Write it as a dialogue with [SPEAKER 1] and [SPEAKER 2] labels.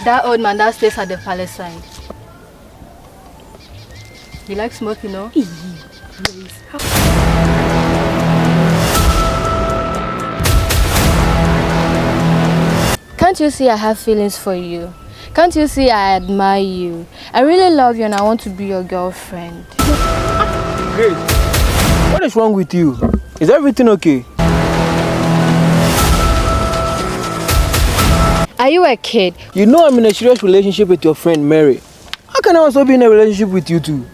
[SPEAKER 1] That old man that stays at the palace side. He likes smoking, no? Can't you see I have feelings for you? Can't you see I admire you? I really love you and I want to be your girlfriend.
[SPEAKER 2] Grace, what is wrong with you? Is everything okay?
[SPEAKER 1] Are you a kid?
[SPEAKER 2] You know I'm in a serious relationship with your friend Mary. How can I also be in a relationship with you two?